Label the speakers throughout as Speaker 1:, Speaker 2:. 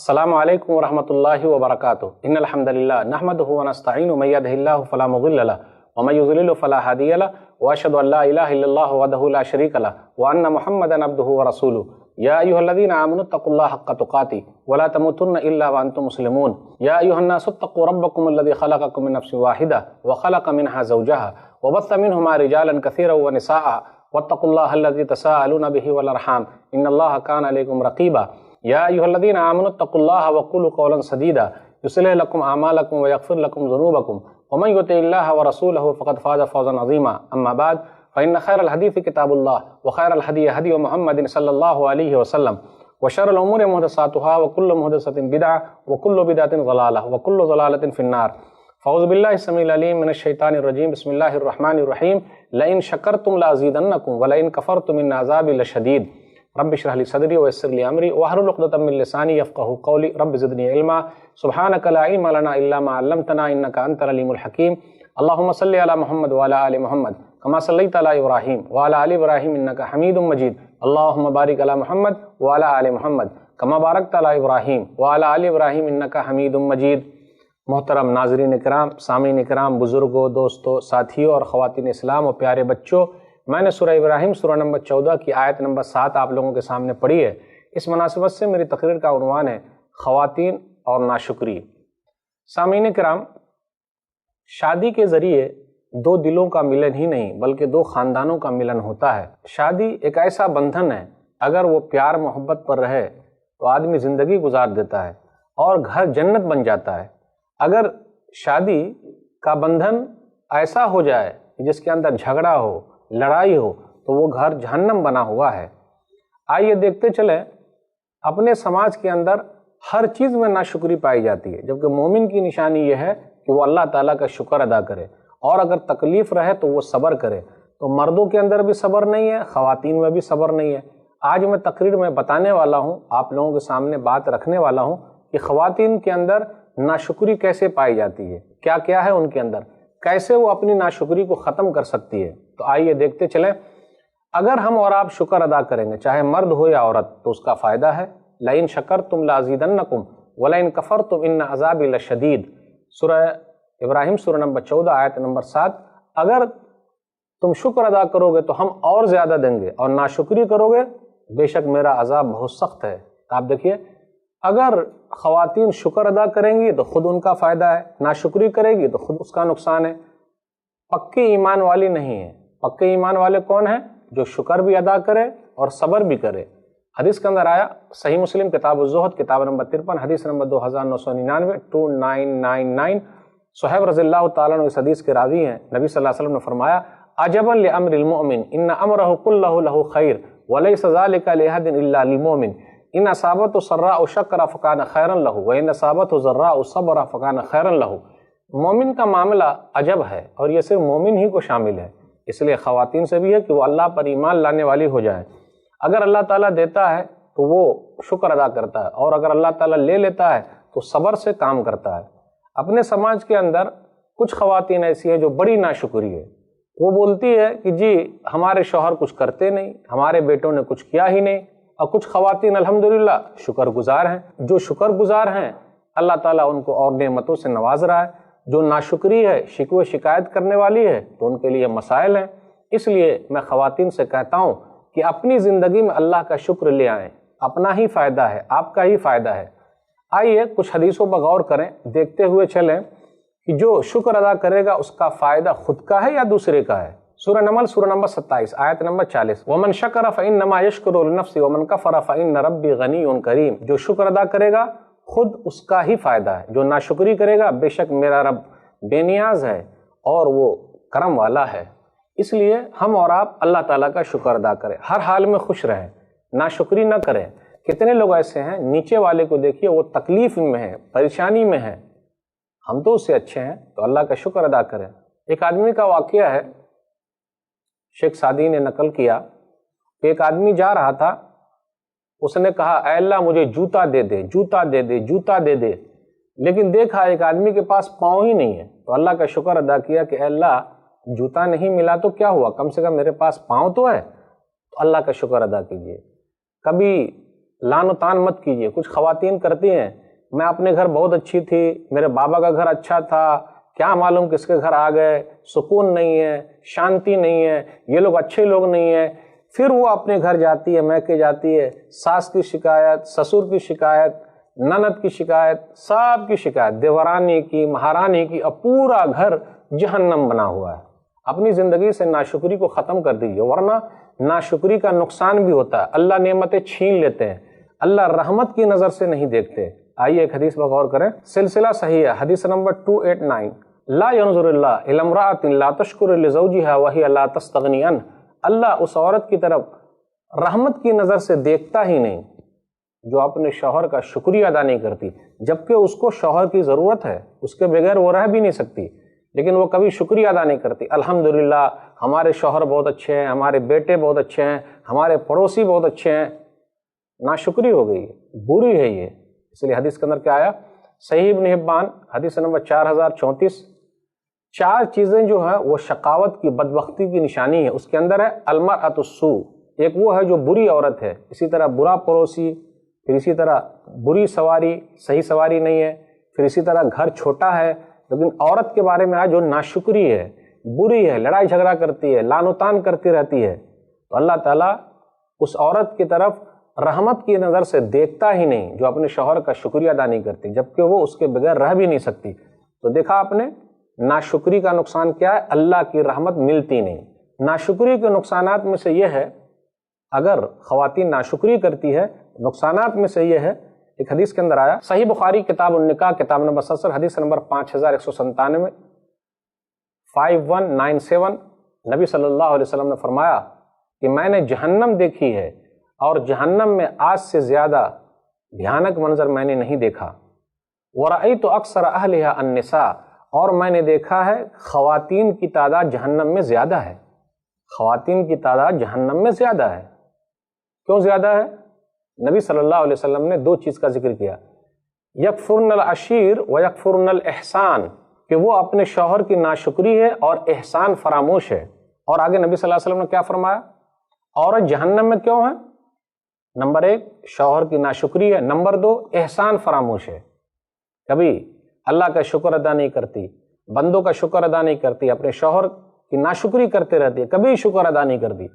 Speaker 1: السلام علیکم ورحمۃ اللہ وبرکاتہ ان الحمد للہ نحمده ونستعین من يهده الله فلا مضل له ومن يضلل فلا هادي له واشهد ان لا اله الا الله وحده لا شريك له وان محمدا عبده ورسوله يا ايها الذين امنوا اتقوا الله حق تقاته ولا تموتن الا وانتم مسلمون يا ايها الناس اتقوا ربكم الذي خلقكم من نفس واحده وخلق منها زوجها وبث منهما رجالا كثيرا ونساء واتقوا الله الذي تساءلون به والارحام ان الله كان عليكم رقيبا يا أيها الذين آمنوا اتقوا الله وقولوا قولا سديدا يصلح لكم أعمالكم ويغفر لكم ذنوبكم ومن يطع الله ورسوله فقد فاز فوزا عظيما أما بعد فإن خير الحديث كتاب الله وخير الهدي هدي محمد صلى الله عليه وسلم وشر الأمور محدثاتها وكل محدثة بدعة وكل بدعة ضلالة وكل ضلالة في النار فأعوذ بالله السميع العليم من الشيطان الرجيم بسم الله الرحمن الرحيم لئن شكرتم لأزيدنكم ولئن كفرتم إن عذابي لشديد رب اشرح لي صدري ويسر لي امري واحلل عقدة من لساني يفقهوا قولي رب زدني علما سبحانك لا علم لنا الا ما علمتنا انك انت العليم الحكيم اللهم صل على محمد وعلى ال محمد كما صليت على ابراهيم وعلى ال ابراهيم انك حميد مجيد اللهم بارك على محمد وعلى ال محمد كما باركت على ابراهيم وعلى ال ابراهيم انك حميد مجيد۔ محترم ناظرین کرام، سامعین کرام، بزرگوں، دوستوں، ساتھیوں اور خواتین اسلام اور پیارے بچوں، میں نے سورہ ابراہیم سورہ نمبر 14 کی آیت نمبر 7 آپ لوگوں کے سامنے پڑھی ہے۔ اس مناسبت سے میری تقریر کا عنوان ہے خواتین اور ناشکری۔ سامعین کرام، شادی کے ذریعے دو دلوں کا ملن ہی نہیں بلکہ دو خاندانوں کا ملن ہوتا ہے۔ شادی ایک ایسا بندھن ہے، اگر وہ پیار محبت پر رہے تو آدمی زندگی گزار دیتا ہے اور گھر جنت بن جاتا ہے۔ اگر شادی کا بندھن ایسا ہو جائے جس کے اندر جھگڑا ہو، لڑائی ہو، تو وہ گھر جہنم بنا ہوا ہے۔ آئیے دیکھتے چلیں، اپنے سماج کے اندر ہر چیز میں ناشکری پائی جاتی ہے، جبکہ مومن کی نشانی یہ ہے کہ وہ اللہ تعالیٰ کا شکر ادا کرے، اور اگر تکلیف رہے تو وہ صبر کرے۔ تو مردوں کے اندر بھی صبر نہیں ہے، خواتین میں بھی صبر نہیں ہے۔ آج میں تقریر میں بتانے والا ہوں، آپ لوگوں کے سامنے بات رکھنے والا ہوں کہ خواتین کے اندر ناشکری کیسے پائی جاتی ہے، کیا کیا ہے ان کے اندر، کیسے وہ اپنی ناشکری کو ختم کر سکتی ہے۔ تو آئیے دیکھتے چلیں۔ اگر ہم اور آپ شکر ادا کریں گے، چاہے مرد ہو یا عورت، تو اس کا فائدہ ہے۔ لئن شکرتم لازیدنکم ولئن کفرتم ان عذابی لشدید، سورہ ابراہیم سورہ نمبر 14 آیت نمبر 7۔ اگر تم شکر ادا کرو گے تو ہم اور زیادہ دیں گے، اور ناشکری کرو گے بے شک میرا عذاب بہت سخت ہے۔ آپ دیکھیے، اگر خواتین شکر ادا کریں گی تو خود ان کا فائدہ ہے، ناشکری کرے گی تو خود اس کا نقصان ہے۔ پکی ایمان والی نہیں ہے۔ پکے ایمان والے کون ہیں؟ جو شکر بھی ادا کرے اور صبر بھی کرے۔ حدیث کے اندر آیا، صحیح مسلم کتاب الزہد کتاب نمبر 53 حدیث نمبر 2999 2999، صہیب رضی اللہ تعالیٰ عنہ اس حدیث کے راوی ہیں۔ نبی صلی اللہ علیہ وسلم نے فرمایا، عجبا لامر المؤمن ان امرہ کلہ لہ خیر ولیس ذلک لاحد الا للمؤمن ان اصابتہ سراء شکر فکان خیرا لہ وان اصابتہ ضراء صبر فکان خیرا لہ۔ مومن کا معاملہ عجب ہے، اور یہ صرف مومن ہی کو شامل ہے۔ اس لیے خواتین سے بھی ہے کہ وہ اللہ پر ایمان لانے والی ہو جائیں۔ اگر اللہ تعالیٰ دیتا ہے تو وہ شکر ادا کرتا ہے، اور اگر اللہ تعالیٰ لے لیتا ہے تو صبر سے کام کرتا ہے۔ اپنے سماج کے اندر کچھ خواتین ایسی ہیں جو بڑی ناشکری ہے۔ وہ بولتی ہے کہ جی ہمارے شوہر کچھ کرتے نہیں، ہمارے بیٹوں نے کچھ کیا ہی نہیں، اور کچھ خواتین الحمدللہ شکر گزار ہیں۔ جو شکر گزار ہیں اللہ تعالیٰ ان کو اور نعمتوں سے نواز رہا ہے۔ جو ناشکری ہے، شکوے شکایت کرنے والی ہے، تو ان کے لیے مسائل ہیں۔ اس لیے میں خواتین سے کہتا ہوں کہ اپنی زندگی میں اللہ کا شکر لے آئیں، اپنا ہی فائدہ ہے، آپ کا ہی فائدہ ہے۔ آئیے کچھ حدیثوں پر غور کریں، دیکھتے ہوئے چلیں کہ جو شکر ادا کرے گا اس کا فائدہ خود کا ہے یا دوسرے کا ہے۔ سورہ نمل سورہ نمبر 27 آیت نمبر 40، ومن شکر فانما یشکر لنفسہ ومن کفر فان ربی غنی کریم۔ جو شکر ادا کرے گا خود اس کا ہی فائدہ ہے، جو ناشکری کرے گا بے شک میرا رب بے نیاز ہے اور وہ کرم والا ہے۔ اس لیے ہم اور آپ اللہ تعالیٰ کا شکر ادا کریں، ہر حال میں خوش رہیں، ناشکری نہ کریں۔ کتنے لوگ ایسے ہیں، نیچے والے کو دیکھیے وہ تکلیف میں ہے، پریشانی میں ہے، ہم تو اس سے اچھے ہیں، تو اللہ کا شکر ادا کریں۔ ایک آدمی کا واقعہ ہے، شیخ سعدی نے نقل کیا کہ ایک آدمی جا رہا تھا، اس نے کہا اے اللہ مجھے جوتا دے دے، جوتا دے دے، جوتا دے دے، لیکن دیکھا ایک آدمی کے پاس پاؤں ہی نہیں ہے، تو اللہ کا شکر ادا کیا کہ اے اللہ جوتا نہیں ملا تو کیا ہوا، کم سے کم میرے پاس پاؤں تو ہے، تو اللہ کا شکر ادا کیجیے۔ کبھی لان و تان مت کیجیے. کچھ خواتین کرتی ہیں میں اپنے گھر بہت اچھی تھی، میرے بابا کا گھر اچھا تھا، کیا معلوم کس کے گھر آ گئے، سکون نہیں ہے، شانتی نہیں ہے، یہ لوگ اچھے لوگ نہیں ہیں. پھر وہ اپنے گھر جاتی ہے، میکے جاتی ہے، ساس کی شکایت، سسر کی شکایت، نند کی شکایت، سب کی شکایت، دیورانی کی، مہارانی کی، اب پورا گھر جہنم بنا ہوا ہے. اپنی زندگی سے ناشکری کو ختم کر دیجیے، ورنہ ناشکری کا نقصان بھی ہوتا ہے. اللہ نعمتیں چھین لیتے ہیں، اللہ رحمت کی نظر سے نہیں دیکھتے. آئیے ایک حدیث پر غور کریں، سلسلہ صحیح ہے، حدیث نمبر 289. لا ينظر اللہ الی امرأۃ لا تشکر لزوجها وہی لا تستغنی عنہ. اللہ اس عورت کی طرف رحمت کی نظر سے دیکھتا ہی نہیں جو اپنے شوہر کا شکریہ ادا نہیں کرتی، جبکہ اس کو شوہر کی ضرورت ہے، اس کے بغیر وہ رہ بھی نہیں سکتی، لیکن وہ کبھی شکریہ ادا نہیں کرتی. الحمدللہ ہمارے شوہر بہت اچھے ہیں، ہمارے بیٹے بہت اچھے ہیں، ہمارے پڑوسی بہت اچھے ہیں. ناشکری ہو گئی ہے، بری ہے یہ. اس لیے حدیث کے اندر کیا آیا؟ صحیح ابن حبان حدیث نمبر 4034. 4 چیزیں جو ہیں وہ شقاوت کی، بدبختی کی نشانی ہے. اس کے اندر ہے المرأۃ السوء، ایک وہ ہے جو بری عورت ہے، اسی طرح برا پڑوسی، پھر اسی طرح بری سواری، صحیح سواری نہیں ہے، پھر اسی طرح گھر چھوٹا ہے. لیکن عورت کے بارے میں آج جو ناشکری ہے، بری ہے، لڑائی جھگڑا کرتی ہے، لان و تان کرتی رہتی ہے، تو اللہ تعالیٰ اس عورت کی طرف رحمت کی نظر سے دیکھتا ہی نہیں جو اپنے شوہر کا شکریہ ادا نہیں کرتی، جبکہ وہ اس کے بغیر رہ بھی نہیں سکتی. تو دیکھا آپ نے ناشکری کا نقصان کیا ہے؟ اللہ کی رحمت ملتی نہیں. ناشکری کے نقصانات میں سے یہ ہے، اگر خواتین ناشکری کرتی ہے، نقصانات میں سے یہ ہے، ایک حدیث کے اندر آیا، صحیح بخاری کتاب النکاح کتاب نمبر 70 حدیث نمبر 5197، 5197، نبی صلی اللہ علیہ وسلم نے فرمایا کہ میں نے جہنم دیکھی ہے اور جہنم میں آج سے زیادہ بھیانک منظر میں نے نہیں دیکھا. وَرَأَيْتُ أَكْثَرَ أَهْلِهَا النِّسَاء، اور میں نے دیکھا ہے خواتین کی تعداد جہنم میں زیادہ ہے. خواتین کی تعداد جہنم میں زیادہ ہے. کیوں زیادہ ہے؟ نبی صلی اللہ علیہ وسلم نے 2 چیز کا ذکر کیا، یکفرن العشیر و یکفرن الاحسان، کہ وہ اپنے شوہر کی ناشکری ہے اور احسان فراموش ہے. اور آگے نبی صلی اللہ علیہ وسلم نے کیا فرمایا؟ عورت جہنم میں کیوں ہے؟ نمبر 1 شوہر کی ناشکری ہے، نمبر 2 احسان فراموش ہے. کبھی اللہ کا شکر ادا نہیں کرتی، بندوں کا شکر ادا نہیں کرتی، اپنے شوہر کی ناشکری کرتے رہتی ہے، کبھی شکر ادا نہیں کرتی.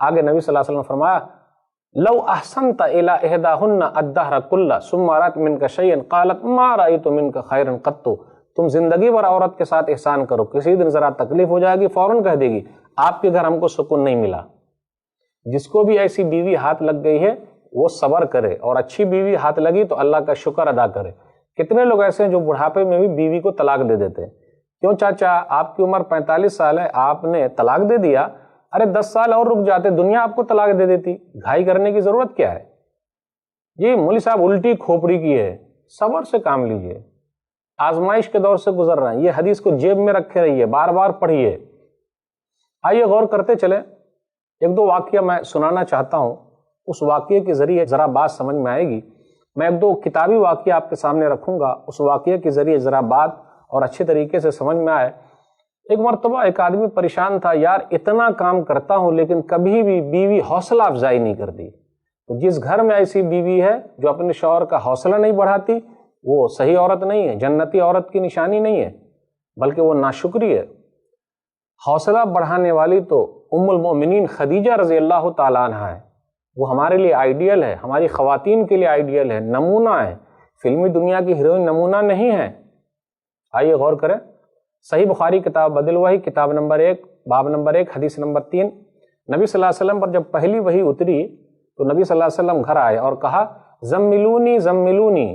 Speaker 1: آگے نبی صلی اللہ علیہ وسلم نے فرمایا لو احسنت الی احداہن الدہر کلہ ثم رأت منک شیئا قالت ما رأیت منک خیرا قط، تم زندگی بھر عورت کے ساتھ احسان کرو، کسی دن ذرا تکلیف ہو جائے گی فوراً کہہ دے گی آپ کے گھر ہم کو سکون نہیں ملا. جس کو بھی ایسی بیوی ہاتھ لگ گئی ہے وہ صبر کرے، اور اچھی بیوی ہاتھ لگی تو اللہ کا شکر ادا کرے. کتنے لوگ ایسے ہیں جو بڑھاپے میں بھی بیوی کو طلاق دے دیتے ہیں. کیوں چاچا آپ کی عمر 45 سال ہے، آپ نے طلاق دے دیا، ارے 10 سال اور رک جاتے دنیا آپ کو طلاق دے دیتی، گھائی کرنے کی ضرورت کیا ہے؟ یہ مولوی صاحب الٹی کھوپڑی کی ہے، صبر سے کام لیجئے، آزمائش کے دور سے گزر رہے ہیں. یہ حدیث کو جیب میں رکھے رہیے، بار بار پڑھیے. آئیے غور کرتے چلیں. 1-2 واقعہ میں سنانا چاہتا ہوں، اس واقعے کے ذریعے ذرا بات سمجھ میں آئے گی. میں 1-2 کتابی واقعہ آپ کے سامنے رکھوں گا، اس واقعے کے ذریعے ذرا بات اور اچھے طریقے سے سمجھ میں آئے. ایک مرتبہ ایک آدمی پریشان تھا، یار اتنا کام کرتا ہوں لیکن کبھی بھی بیوی حوصلہ افزائی نہیں کرتی. تو جس گھر میں ایسی بیوی ہے جو اپنے شوہر کا حوصلہ نہیں بڑھاتی، وہ صحیح عورت نہیں ہے، جنتی عورت کی نشانی نہیں ہے، بلکہ وہ ناشکری ہے. حوصلہ بڑھانے والی تو ام المؤمنین خدیجہ رضی اللہ تعالیٰ عنہ ہے. وہ ہمارے لیے آئیڈیل ہے، ہماری خواتین کے لیے آئیڈیل ہے، نمونہ ہے. فلمی دنیا کی ہیروئن نمونہ نہیں ہے. آئیے غور کریں. صحیح بخاری کتاب بدل وحی کتاب نمبر 1 باب نمبر 1 حدیث نمبر 3، نبی صلی اللہ علیہ وسلم پر جب پہلی وحی اتری تو نبی صلی اللہ علیہ وسلم گھر آئے اور کہا زملونی زملونی،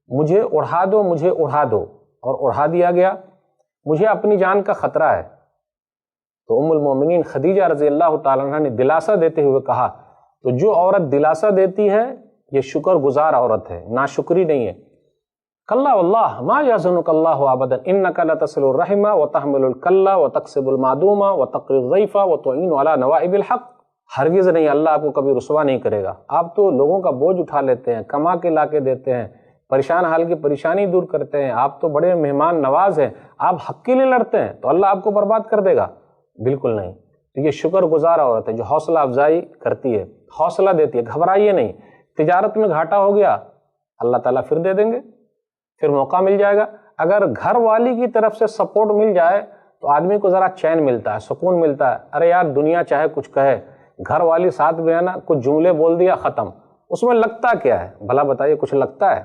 Speaker 1: مجھے اڑھا دو، مجھے اڑھا دو، اور اڑھا دیا گیا. مجھے اپنی جان کا خطرہ ہے. تو ام المومنین خدیجہ رضی اللہ تعالیٰ عنہ نے دلاسا دیتے ہوئے کہا، تو جو عورت دلاسا دیتی ہے یہ شکر گزار عورت ہے، ناشکری نہیں ہے. کلا واللہ ما یحزنک اللہ ابدا انک لتصل الرحم وتحمل الکلہ وتکسب المعدوم وتقری الضیف وتعین علی نوائب الحق. ہرگز نہیں، اللہ آپ کو کبھی رسوا نہیں کرے گا. آپ تو لوگوں کا بوجھ اٹھا لیتے ہیں، کما کے لا کے دیتے ہیں، پریشان حال کی پریشانی دور کرتے ہیں، آپ تو بڑے مہمان نواز ہیں، آپ حق کے لیے لڑتے ہیں تو اللہ آپ کو برباد کر دے گا؟ بالکل نہیں. تو یہ شکر گزار عورت ہے جو حوصلہ افزائی کرتی ہے، حوصلہ دیتی ہے. گھبرائیے نہیں، تجارت میں گھاٹا ہو گیا، اللہ تعالیٰ پھر دے دیں گے، پھر موقع مل جائے گا۔ اگر گھر والی کی طرف سے سپورٹ مل جائے تو آدمی کو ذرا چین ملتا ہے، سکون ملتا ہے۔ ارے یار دنیا چاہے کچھ کہے، گھر والی ساتھ میں ہے نا، کچھ جملے بول دیا ختم، اس میں لگتا کیا ہے بھلا بتائیے، کچھ لگتا ہے؟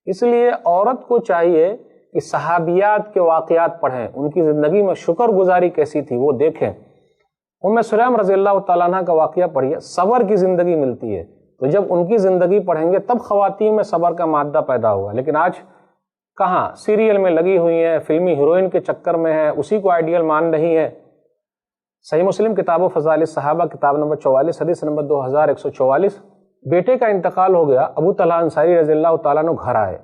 Speaker 1: اس لیے عورت کو چاہیے کہ صحابیات کے واقعات پڑھیں، ان کی زندگی میں شکر گزاری کیسی تھی وہ دیکھیں۔ ام سلیم رضی اللہ تعالیٰ عنہ کا واقعہ پڑھیے، صبر کی زندگی ملتی ہے، تو جب ان کی زندگی پڑھیں گے تب خواتین میں صبر کا مادہ پیدا ہوگا۔ لیکن آج کہاں، سیریل میں لگی ہوئی ہیں، فلمی ہیروئن کے چکر میں ہے، اسی کو آئیڈیل مان رہی ہے۔ صحیح مسلم کتاب و فضائل الصحابہ کتاب نمبر 44 حدیث نمبر 2144، بیٹے کا انتقال ہو گیا، ابو طلحہ انصاری رضی اللہ تعالیٰ عنہ گھر آئے۔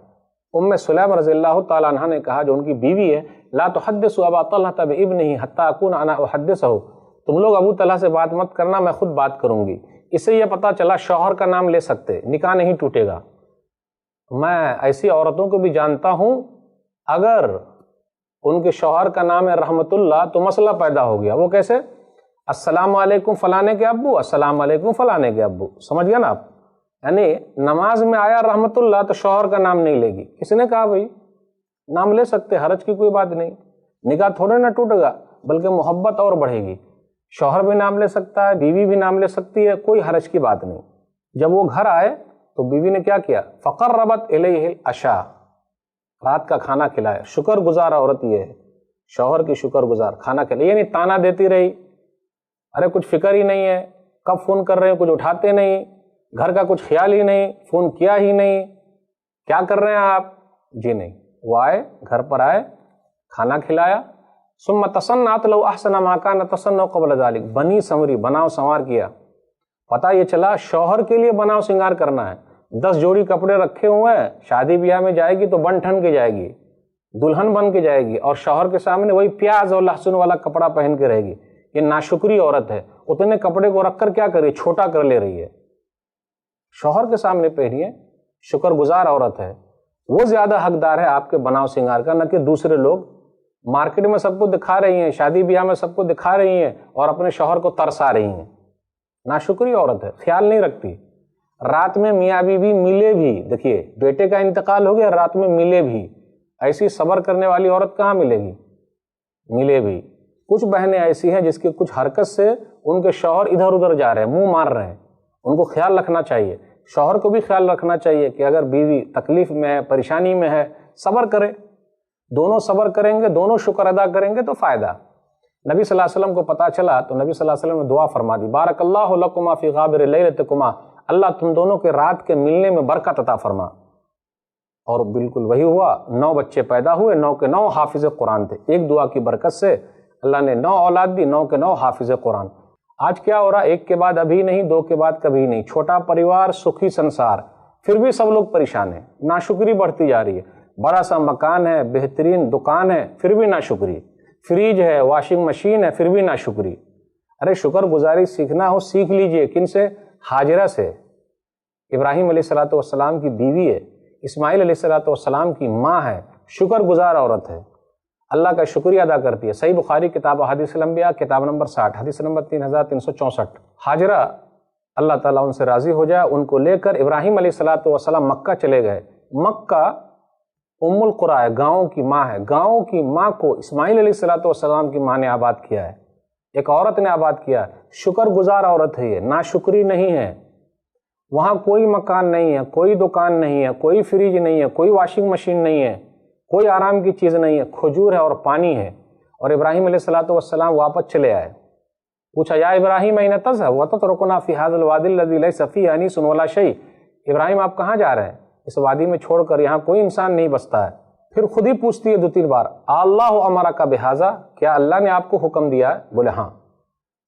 Speaker 1: ام سلیم رضی اللہ تعالیٰ عنہ نے کہا، جو ان کی بیوی ہے، لا تحدثوا ابا طلحہ بابنہ حتی اکون انا احدثہ، تم لوگ ابو طلحہ سے بات مت کرنا، میں خود بات کروں گی۔ اس سے یہ پتہ چلا شوہر کا نام لے سکتے، نکاح نہیں ٹوٹے گا۔ میں ایسی عورتوں کو بھی جانتا ہوں، اگر ان کے شوہر کا نام ہے رحمت اللہ تو مسئلہ پیدا ہو گیا۔ وہ کیسے؟ السلام علیکم فلانے کے ابو، السلام علیکم فلانے کے ابو، سمجھ گیا نا آپ؟ یعنی نماز میں آیا رحمت اللہ تو شوہر کا نام نہیں لے گی۔ کسی نے کہا بھائی نام لے سکتے، حرج کی کوئی بات نہیں، نکاح تھوڑے نہ ٹوٹے گا، بلکہ محبت اور بڑھے گی۔ شوہر بھی نام لے سکتا ہے، بیوی بھی نام لے سکتی ہے، کوئی حرج کی بات نہیں۔ جب وہ گھر آئے تو بیوی نے کیا کیا؟ فقربت الیہ العشاء، رات کا کھانا کھلایا۔ شکر گزار عورت یہ ہے، شوہر کی شکر گزار، کھانا کھلایا، یعنی تانا دیتی رہی، ارے کچھ فکر ہی نہیں ہے، کب فون کر رہے ہیں، کچھ اٹھاتے نہیں، گھر کا کچھ خیال ہی نہیں، فون کیا ہی نہیں، کیا کر رہے ہیں آپ؟ جی نہیں۔ وہ آئے، گھر پر آئے، کھانا کھلایا، ثم تصنعت لو احسن ما كان تصنع قبل ذلك، بنی سنوری، بناؤ سنوار کیا۔ پتہ یہ چلا شوہر کے لیے بناؤ سنگار کرنا ہے، 10 جوڑی کپڑے رکھے ہوئے ہیں، شادی بیاہ میں جائے گی تو بن ٹھن کے جائے گی، دلہن بن کے جائے گی، اور شوہر کے سامنے وہی پیاز اور لہسن والا کپڑا پہن کے رہے گی۔ یہ ناشکری عورت ہے، اتنے کپڑے کو رکھ کر کیا کر رہی ہے؟ چھوٹا کر لے رہی ہے۔ شوہر کے سامنے پہنیے، شکر گزار عورت ہے، وہ زیادہ حقدار ہے آپ کے بناؤ سنگار کا، نہ کہ دوسرے لوگ۔ مارکیٹ میں سب کو دکھا رہی ہیں، شادی بیاہ میں سب کو دکھا رہی ہیں، اور اپنے شوہر کو ترسا رہی ہیں۔ ناشکری عورت ہے، خیال نہیں رکھتی۔ رات میں میاں بیوی ملے بھی، دیکھیے بیٹے کا انتقال ہو گیا، رات میں ملے بھی، ایسی صبر کرنے والی عورت کہاں ملے گی؟ ملے بھی۔ کچھ بہنیں ایسی ہیں جس کی کچھ حرکت سے ان کے شوہر ادھر ادھر جا رہے ہیں، منہ مار رہے ہیں، ان کو خیال رکھنا چاہیے۔ شوہر کو بھی خیال رکھنا چاہیے کہ اگر بیوی تکلیف میں ہے، پریشانی میں ہے، صبر کرے، دونوں صبر کریں گے، دونوں شکر ادا کریں گے تو فائدہ۔ نبی صلی اللہ علیہ وسلم کو پتہ چلا تو نبی صلی اللہ علیہ وسلم نے دعا فرما دی، بارک اللہ لکما فی غابر لیلتکما، اللہ تم دونوں کے رات کے ملنے میں برکت عطا فرما۔ اور بالکل وہی ہوا، 9 بچے پیدا ہوئے، 9 کے 9 حافظ قرآن تھے۔ ایک دعا کی برکت سے اللہ نے 9 اولاد دی، 9 کے 9 حافظ قرآن۔ آج کیا ہو رہا؟ ایک کے بعد ابھی نہیں، 2 کے بعد کبھی نہیں، چھوٹا پریوار، سکھی سنسار، پھر بھی سب لوگ پریشان ہیں، ناشکری بڑھتی جا رہی ہے۔ بڑا سا مکان ہے، بہترین دکان ہے، پھر بھی ناشکری، فریج ہے، واشنگ مشین ہے، پھر بھی ناشکری۔ ارے شکر گزاری سیکھنا ہو سیکھ لیجئے، کن سے؟ ہاجرہ سے، ابراہیم علیہ السلام کی بیوی ہے، اسماعیل علیہ السلام کی ماں ہے، شکر گزار عورت ہے، اللہ کا شکریہ ادا کرتی ہے۔ صحیح بخاری کتاب حدیث الانبیاء کتاب نمبر 60 حدیث نمبر 3364، ہاجرہ اللہ تعالیٰ ان سے راضی ہو جائے، ان کو لے کر ابراہیم علیہ السلام مکہ چلے گئے۔ مکہ ام القریٰ ہے، گاؤں کی ماں ہے، گاؤں کی ماں کو اسماعیل علیہ السلام کی ماں نے آباد کیا ہے، ایک عورت نے آباد کیا ہے۔ شکر گزار عورت ہے یہ، ناشکری نہیں ہے۔ وہاں کوئی مکان نہیں ہے، کوئی دکان نہیں ہے، کوئی فریج نہیں ہے، کوئی واشنگ مشین نہیں ہے، کوئی آرام کی چیز نہیں ہے، کھجور ہے اور پانی ہے۔ اور ابراہیم علیہ السلام واپس چلے آئے، پوچھا یا ابراہیم این تذهب وتترکنا فی هذا الوادی الذی لیس فیہ انیس ولا شیء، ابراہیم آپ کہاں جا رہے ہیں؟ اس وادی میں چھوڑ کر، یہاں کوئی انسان نہیں بستا ہے۔ پھر خود ہی پوچھتی ہے 2-3 بار، اللہ امرک بہذا، کیا اللہ نے آپ کو حکم دیا ہے؟ بولے ہاں۔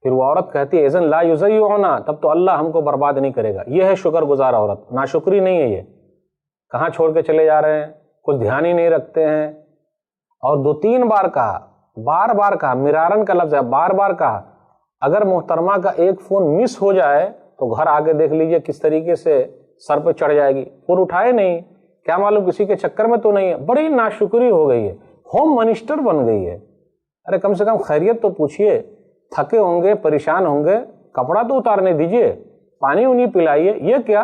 Speaker 1: پھر وہ عورت کہتی ہے اذن لا یضیعنا، تب تو اللہ ہم کو برباد نہیں کرے گا۔ یہ ہے شکر گزار عورت، ناشکری نہیں ہے یہ۔ کہاں چھوڑ کے چلے جا رہے ہیں، کچھ دھیان ہی نہیں رکھتے ہیں۔ اور 2-3 بار کہا، بار بار کہا، مرارن کا لفظ ہے، بار بار کہا۔ اگر محترمہ کا ایک فون مس ہو جائے تو گھر آگے دیکھ لیجئے کس طریقے سے سر پہ چڑھ جائے گی، فون اٹھائے نہیں، کیا معلوم کسی کے چکر میں تو نہیں ہے۔ بڑی ناشکری ہو گئی ہے، ہوم منسٹر بن گئی ہے۔ ارے کم سے کم خیریت تو پوچھئے، تھکے ہوں گے، پریشان ہوں گے، کپڑا تو اتارنے دیجئے، پانی انہیں پلائیے۔ یہ کیا،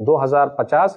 Speaker 1: 2050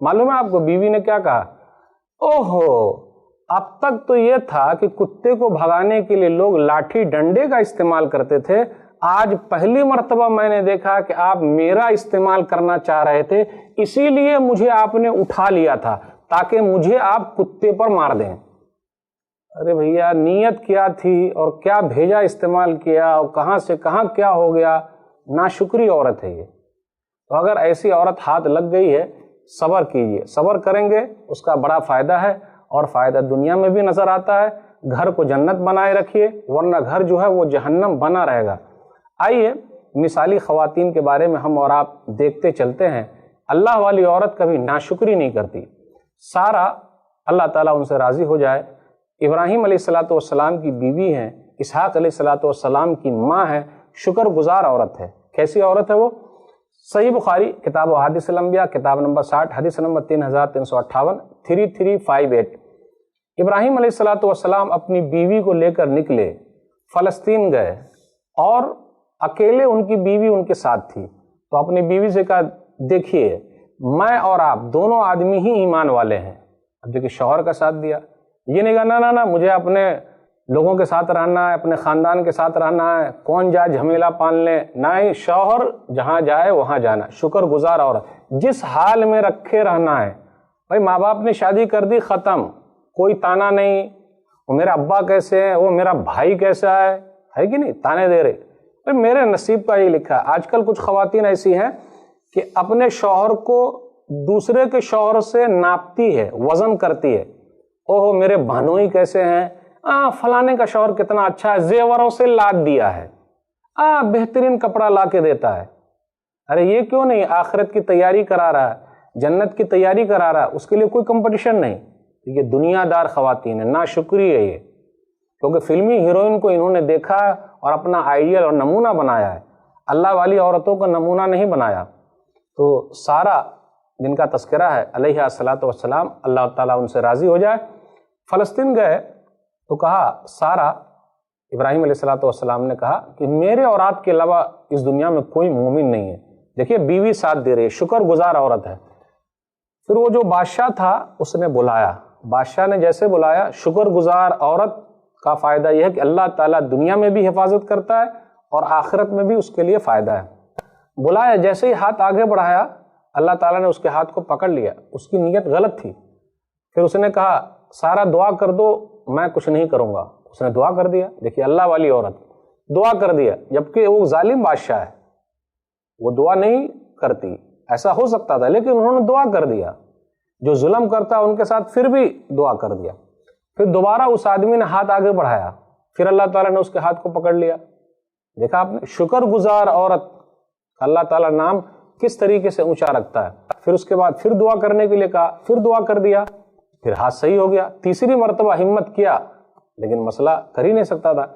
Speaker 1: معلوم ہے آپ کو بیوی نے کیا کہا؟ اوہو، اب تک تو یہ تھا کہ کتے کو بھگانے کے لیے لوگ لاٹھی ڈنڈے کا استعمال کرتے تھے، آج پہلی مرتبہ میں نے دیکھا کہ آپ میرا استعمال کرنا چاہ رہے تھے، اسی لیے مجھے آپ نے اٹھا لیا تھا تاکہ مجھے آپ کتے پر مار دیں۔ ارے بھیا، نیت کیا تھی اور کیا بھیجا استعمال کیا اور کہاں سے کہاں کیا ہو گیا؟ ناشکری عورت ہے یہ۔ تو اگر ایسی عورت ہاتھ لگ گئی ہے، صبر کیجئے، صبر کریں گے اس کا بڑا فائدہ ہے، اور فائدہ دنیا میں بھی نظر آتا ہے۔ گھر کو جنت بنائے رکھیے، ورنہ گھر جو ہے وہ جہنم بنا رہے گا۔ آئیے مثالی خواتین کے بارے میں ہم اور آپ دیکھتے چلتے ہیں۔ اللہ والی عورت کبھی ناشکری نہیں کرتی۔ سارہ، اللہ تعالیٰ ان سے راضی ہو جائے، ابراہیم علیہ الصلوۃ والسلام کی بیوی ہیں، اسحاق علیہ الصلوۃ والسلام کی ماں ہے، شکر گزار عورت ہے۔ کیسی عورت ہے وہ؟ صحیح بخاری کتاب احادیث الانبیاء کتاب نمبر 60 حدیث نمبر 3358 3358۔ ابراہیم علیہ الصلوۃ والسلام اپنی بیوی کو لے کر نکلے، فلسطین گئے، اور اکیلے ان کی بیوی ان کے ساتھ تھی۔ تو اپنی بیوی سے کہا، دیکھیے میں اور آپ دونوں آدمی ہی ایمان والے ہیں۔ اب دیکھیے شوہر کا ساتھ دیا، یہ نہیں کہا نہ مجھے اپنے لوگوں کے ساتھ رہنا ہے، اپنے خاندان کے ساتھ رہنا ہے، کون جائے جھمیلا پال لے، نہ ہی شوہر جہاں جائے وہاں جانا۔ شکر گزار عورت، جس حال میں رکھے رہنا ہے۔ بھائی ماں باپ نے شادی کر دی، ختم، کوئی تانا نہیں، وہ میرا ابا کیسے ہے، وہ میرا بھائی کیسا ہے کہ نہیں، تانے دے رہے۔ میرے نصیب کا یہ لکھا ہے۔ آج کل کچھ خواتین ایسی ہیں کہ اپنے شوہر کو دوسرے کے شوہر سے ناپتی ہے، وزن کرتی ہے۔ اوہ میرے بہنوئی کیسے ہیں، فلانے کا شوہر کتنا اچھا ہے، زیوروں سے لاد دیا ہے، بہترین کپڑا لا کے دیتا ہے۔ ارے یہ کیوں نہیں؟ آخرت کی تیاری کرا رہا ہے، جنت کی تیاری کرا رہا ہے، اس کے لیے کوئی کمپٹیشن نہیں۔ یہ دنیا دار خواتین ہیں، ناشکری ہے یہ، کیونکہ فلمی ہیروئن کو انہوں نے دیکھا اور اپنا آئیڈیل اور نمونہ بنایا ہے، اللہ والی عورتوں کا نمونہ نہیں بنایا۔ تو سارہ جن کا تذکرہ ہے علیہ الصلوۃ والسلام، اللہ تعالیٰ ان سے راضی ہو جائے، فلسطین گئے تو کہا، سارہ، ابراہیم علیہ الصلوۃ والسلام نے کہا کہ میرے اور آپ کے علاوہ اس دنیا میں کوئی مومن نہیں ہے۔ دیکھیے بیوی ساتھ دے رہی ہے، شکر گزار عورت ہے۔ پھر وہ جو بادشاہ تھا اس نے بلایا، بادشاہ نے جیسے بلایا، شکر گزار عورت کا فائدہ یہ ہے کہ اللہ تعالیٰ دنیا میں بھی حفاظت کرتا ہے اور آخرت میں بھی اس کے لیے فائدہ ہے۔ بلایا، جیسے ہی ہاتھ آگے بڑھایا، اللہ تعالیٰ نے اس کے ہاتھ کو پکڑ لیا، اس کی نیت غلط تھی۔ پھر اس نے کہا، سارا دعا کر دو، میں کچھ نہیں کروں گا۔ اس نے دعا کر دیا۔ دیکھیے اللہ والی عورت، دعا کر دیا، جبکہ وہ ظالم بادشاہ ہے، وہ دعا نہیں کرتی، ایسا ہو سکتا تھا، لیکن انہوں نے دعا کر دیا۔ جو ظلم کرتا ان کے ساتھ پھر بھی دعا کر دیا۔ پھر دوبارہ اس آدمی نے ہاتھ آگے بڑھایا، پھر اللہ تعالیٰ نے اس کے ہاتھ کو پکڑ لیا۔ دیکھا آپ نے، شکر گزار عورت، اللہ تعالیٰ نام کس طریقے سے اونچا رکھتا ہے۔ پھر اس کے بعد پھر دعا کرنے کے لیے کہا، پھر دعا کر دیا، پھر ہاتھ صحیح ہو گیا۔ تیسری مرتبہ ہمت کیا، لیکن مسئلہ کر ہی نہیں سکتا تھا۔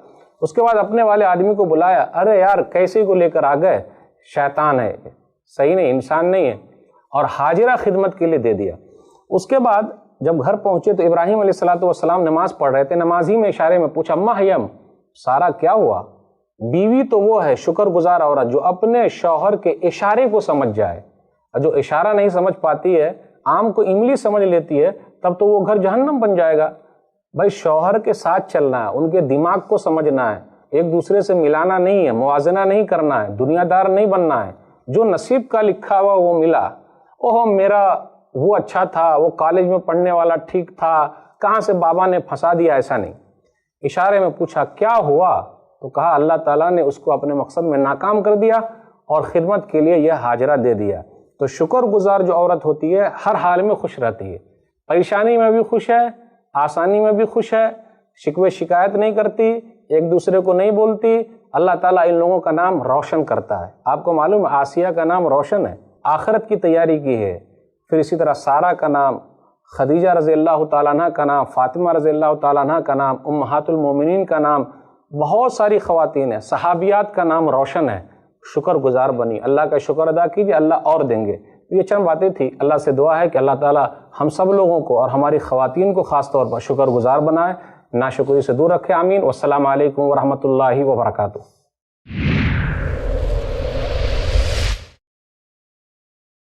Speaker 1: اس کے بعد اپنے والے آدمی کو بلایا، ارے یار کیسے کو لے کر آ گئے، شیطان ہے، صحیح نہیں، انسان نہیں ہے، اور حاجرہ خدمت کے لیے دے دیا۔ اس کے بعد جب گھر پہنچے تو ابراہیم علیہ الصلوۃ والسلام نماز پڑھ رہے تھے، نماز ہی میں اشارے میں پوچھا، اما ہیم، سارا کیا ہوا؟ بیوی تو وہ ہے شکر گزار عورت جو اپنے شوہر کے اشارے کو سمجھ جائے، اور جو اشارہ نہیں سمجھ پاتی ہے، عام کو املی سمجھ لیتی ہے، تب تو وہ گھر جہنم بن جائے گا۔ بھائی شوہر کے ساتھ چلنا ہے، ان کے دماغ کو سمجھنا ہے، ایک دوسرے سے ملانا نہیں ہے، موازنہ نہیں کرنا ہے، دنیا دار نہیں بننا ہے۔ جو نصیب کا لکھا ہوا وہ ملا، اوہ میرا وہ اچھا تھا، وہ کالج میں پڑھنے والا ٹھیک تھا، کہاں سے بابا نے پھنسا دیا، ایسا نہیں۔ اشارے میں پوچھا کیا ہوا، تو کہا اللہ تعالیٰ نے اس کو اپنے مقصد میں ناکام کر دیا اور خدمت کے لیے یہ حاجرہ دے دیا۔ تو شکر گزار جو عورت ہوتی ہے ہر حال میں خوش رہتی ہے، پریشانی میں بھی خوش ہے، آسانی میں بھی خوش ہے، شکوے شکایت نہیں کرتی، ایک دوسرے کو نہیں بولتی۔ اللہ تعالیٰ ان لوگوں کا نام روشن کرتا ہے۔ آپ کو معلوم ہے آسیہ کا نام روشن ہے، آخرت کی تیاری کی ہے۔ پھر اسی طرح سارہ کا نام، خدیجہ رضی اللہ تعالیٰ عنہ کا نام، فاطمہ رضی اللہ تعالیٰ عنہ کا نام، امہات المومنین کا نام، بہت ساری خواتین ہیں، صحابیات کا نام روشن ہے۔ شکر گزار بنی، اللہ کا شکر ادا کیجیے، اللہ اور دیں گے۔ یہ چند باتیں تھی، اللہ سے دعا ہے کہ اللہ تعالیٰ ہم سب لوگوں کو اور ہماری خواتین کو خاص طور پر شکر گزار بنائے، ناشکری سے دور رکھے، آمین۔ والسلام علیکم ورحمۃ اللہ وبرکاتہ۔